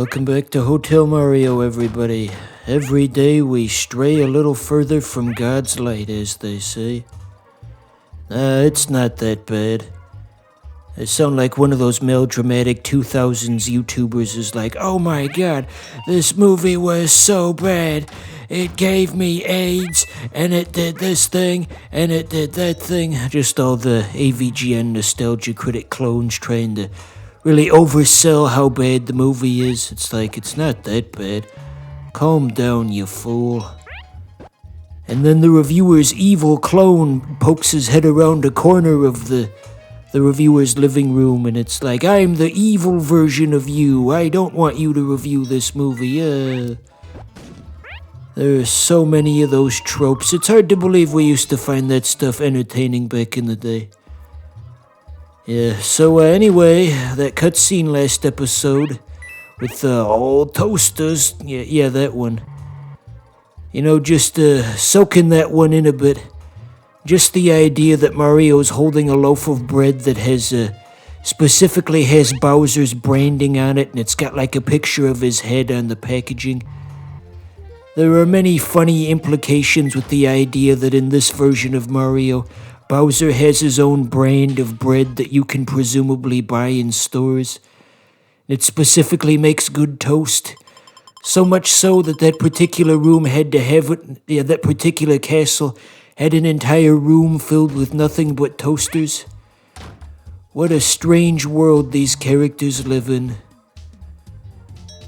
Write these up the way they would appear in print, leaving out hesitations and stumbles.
Welcome back to Hotel Mario, everybody. Every day we stray a little further from God's light, as they say. It's not that bad. I sound like one of those melodramatic 2000s YouTubers who's like, oh my god, this movie was so bad. It gave me AIDS, and it did this thing, and it did that thing. Just all the AVGN nostalgia critic clones trying to really oversell how bad the movie is. It's like, it's not that bad. Calm down, you fool. And then the reviewer's evil clone pokes his head around the corner of the reviewer's living room, and it's like, I'm the evil version of you. I don't want you to review this movie. There are so many of those tropes. It's hard to believe we used to find that stuff entertaining back in the day. Yeah, so anyway, that cutscene last episode with old toasters, yeah, that one. You know, just soaking that one in a bit. Just the idea that Mario's holding a loaf of bread that has, specifically has Bowser's branding on it, and it's got like a picture of his head on the packaging. There are many funny implications with the idea that in this version of Mario, Bowser has his own brand of bread that you can presumably buy in stores. It specifically makes good toast. So much so that that particular room had to have it, that particular castle had an entire room filled with nothing but toasters. What a strange world these characters live in.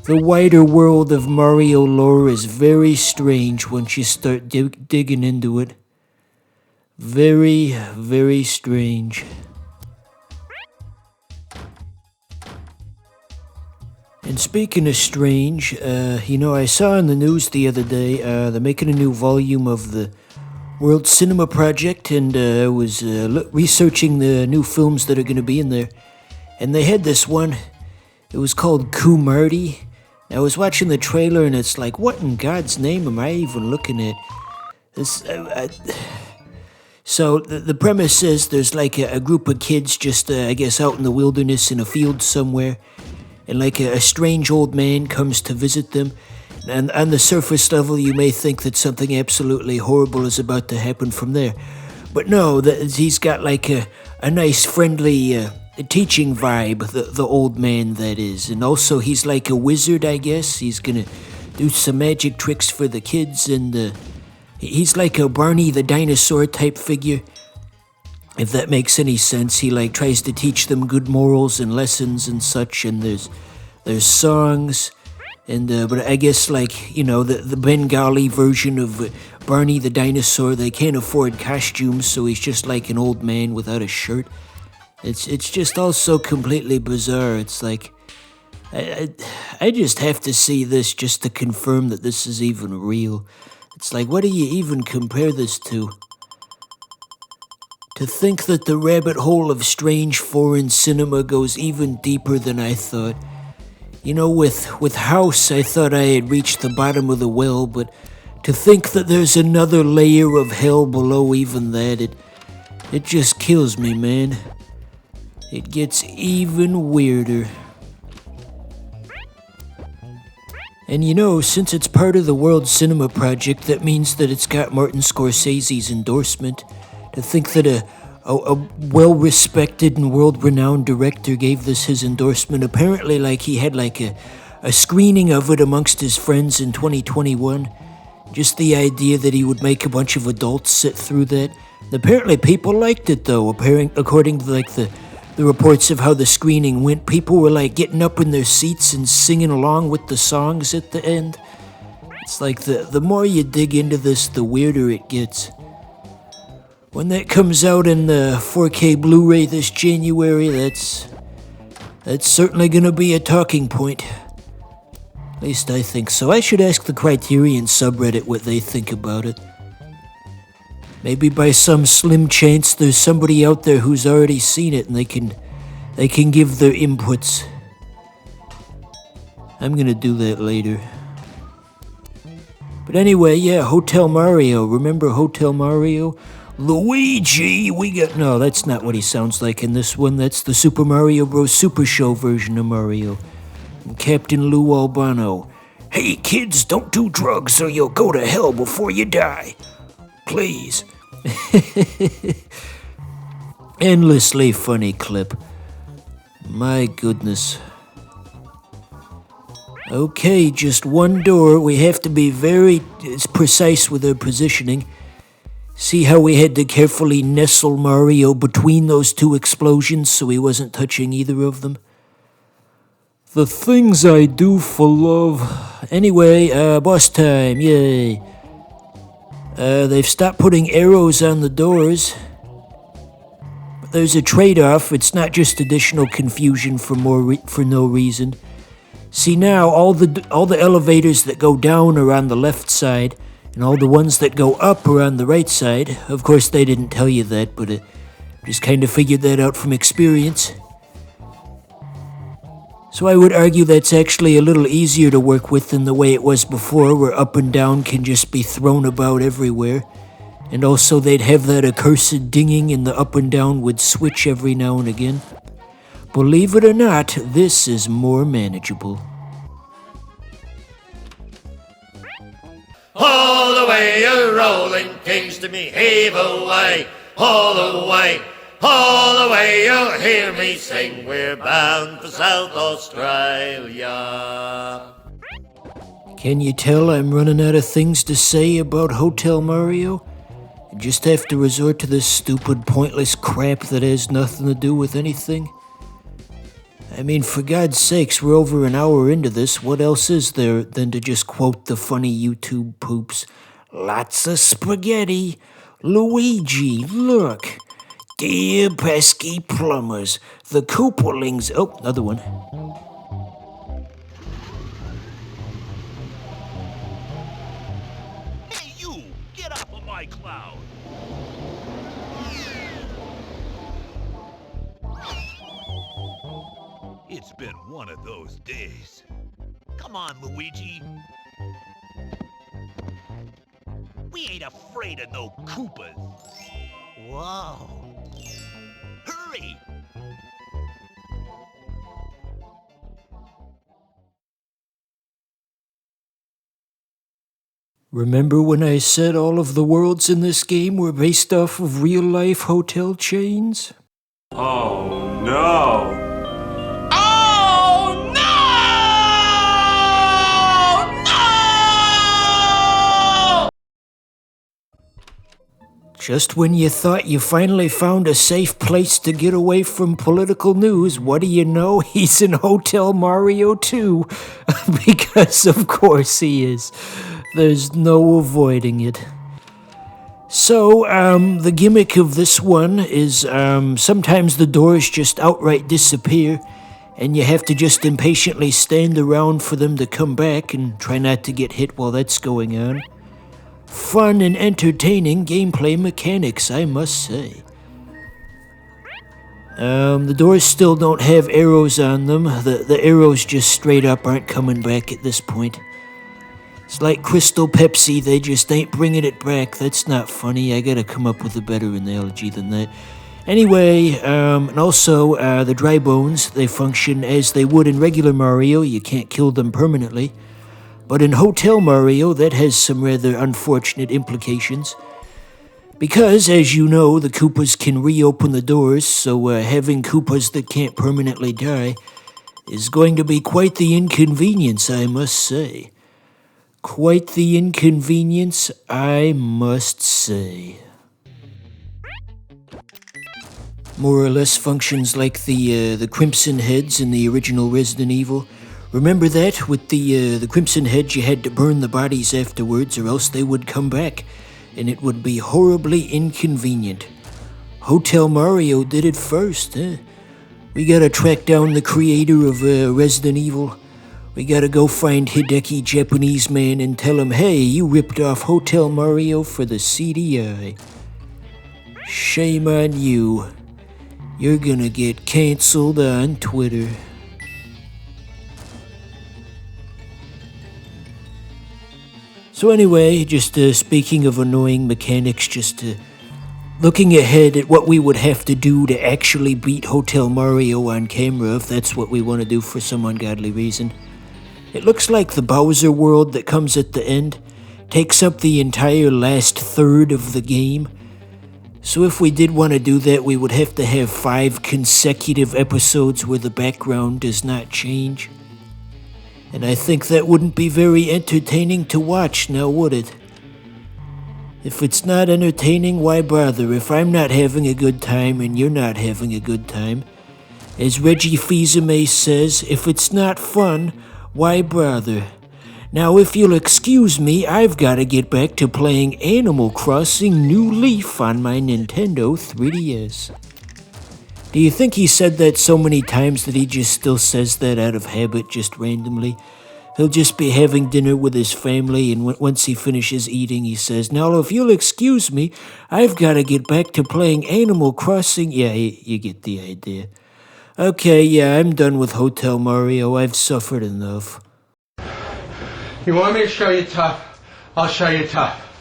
The wider world of Mario lore is very strange once you start digging into it. Very, very strange. And speaking of strange, I saw in the news the other day, they're making a new volume of the World Cinema Project, and I was researching the new films that are going to be in there. And they had this one, it was called Ku Marty. I was watching the trailer, and it's like, what in God's name am I even looking at? This, So the premise is there's like a group of kids just, I guess, out in the wilderness in a field somewhere, and like a strange old man comes to visit them. And on the surface level, you may think that something absolutely horrible is about to happen from there. But no, he's got like a nice, friendly teaching vibe, the old man that is. And also he's like a wizard, I guess. He's gonna do some magic tricks for the kids, and he's like a Barney the dinosaur type figure, if that makes any sense. He like tries to teach them good morals and lessons and such, and there's songs, and but I guess like, the Bengali version of Barney the dinosaur, they can't afford costumes, so he's just like an old man without a shirt. It's just all so completely bizarre. It's like, I just have to see this just to confirm that this is even real. It's like, what do you even compare this to? To think that the rabbit hole of strange foreign cinema goes even deeper than I thought. With House, I thought I had reached the bottom of the well, but to think that there's another layer of hell below even that, it just kills me, man. It gets even weirder. And since it's part of the World Cinema Project, that means that it's got Martin Scorsese's endorsement. To think that a well-respected and world-renowned director gave this his endorsement. Apparently, like, he had like a screening of it amongst his friends in 2021. Just the idea that he would make a bunch of adults sit through that. And apparently people liked it, though. According to like the reports of how the screening went, people were like getting up in their seats and singing along with the songs at the end. It's like the more you dig into this, the weirder it gets. When that comes out in the 4K Blu-ray this January, that's certainly gonna be a talking point. At least I think so. I should ask the Criterion subreddit what they think about it. Maybe by some slim chance there's somebody out there who's already seen it and they can give their inputs. I'm gonna do that later. But anyway, yeah, Hotel Mario. Remember Hotel Mario? Luigi, no, that's not what he sounds like in this one. That's the Super Mario Bros. Super Show version of Mario. and Captain Lou Albano. Hey kids, don't do drugs or you'll go to hell before you die. Please. Endlessly funny clip. My goodness. Okay, just one door. We have to be very precise with our positioning. See how we had to carefully nestle Mario between those two explosions so he wasn't touching either of them? The things I do for love. Anyway, boss time, yay. They've stopped putting arrows on the doors. But there's a trade-off. It's not just additional confusion for no reason. See now, all the elevators that go down are on the left side, and all the ones that go up are on the right side. Of course, they didn't tell you that, but I just kind of figured that out from experience. So I would argue that's actually a little easier to work with than the way it was before, where up and down can just be thrown about everywhere. And also they'd have that accursed dinging and the up and down would switch every now and again. Believe it or not, this is more manageable. All the way you're rolling, kings to me, heave away, all the way. All the way you'll hear me sing, we're bound for South Australia. Can you tell I'm running out of things to say about Hotel Mario? I just have to resort to this stupid, pointless crap that has nothing to do with anything. I mean, for God's sakes, we're over an hour into this. What else is there than to just quote the funny YouTube poops? Lots of spaghetti. Luigi, look. Dear pesky plumbers, the Kooperlings... Oh, another one. Hey, you! Get off of my cloud! It's been one of those days. Come on, Luigi. We ain't afraid of no Koopas. Whoa. Hurry! Remember when I said all of the worlds in this game were based off of real-life hotel chains? Oh no! Oh, no! No! Just when you thought you finally found a safe place to get away from political news, what do you know? He's in Hotel Mario 2. Because of course he is. There's no avoiding it. So, the gimmick of this one is sometimes the doors just outright disappear, and you have to just impatiently stand around for them to come back and try not to get hit while that's going on. Fun and entertaining gameplay mechanics, I must say. The doors still don't have arrows on them. The arrows just straight up aren't coming back at this point. It's like Crystal Pepsi, they just ain't bringing it back. That's not funny. I gotta come up with a better analogy than that. Anyway, and also, the dry bones, they function as they would in regular Mario. You can't kill them permanently. But in Hotel Mario, that has some rather unfortunate implications. Because, as you know, the Koopas can reopen the doors, so having Koopas that can't permanently die is going to be quite the inconvenience, I must say. Quite the inconvenience, I must say. More or less functions like the Crimson Heads in the original Resident Evil. Remember that? With the Crimson Heads, you had to burn the bodies afterwards, or else they would come back, and it would be horribly inconvenient. Hotel Mario did it first, huh? We gotta track down the creator of Resident Evil. We gotta go find Hideki Japanese Man and tell him, hey, you ripped off Hotel Mario for the CDI. Shame on you. You're gonna get canceled on Twitter. So anyway, just speaking of annoying mechanics, just Looking ahead at what we would have to do to actually beat Hotel Mario on camera, if that's what we want to do for some ungodly reason, it looks like the Bowser world that comes at the end takes up the entire last third of the game. So if we did want to do that, we would have to have 5 consecutive episodes where the background does not change. And I think that wouldn't be very entertaining to watch, now would it? If it's not entertaining, why bother? If I'm not having a good time and you're not having a good time, as Reggie Fils-Aimé says, if it's not fun, why bother? Now, if you'll excuse me, I've got to get back to playing Animal Crossing New Leaf on my Nintendo 3DS. Do you think he said that so many times that he just still says that out of habit, just randomly? He'll just be having dinner with his family, and once he finishes eating, he says, "Now, if you'll excuse me, I've got to get back to playing Animal Crossing." Yeah, you get the idea. Okay, yeah, I'm done with Hotel Mario. I've suffered enough. You want me to show you tough? I'll show you tough.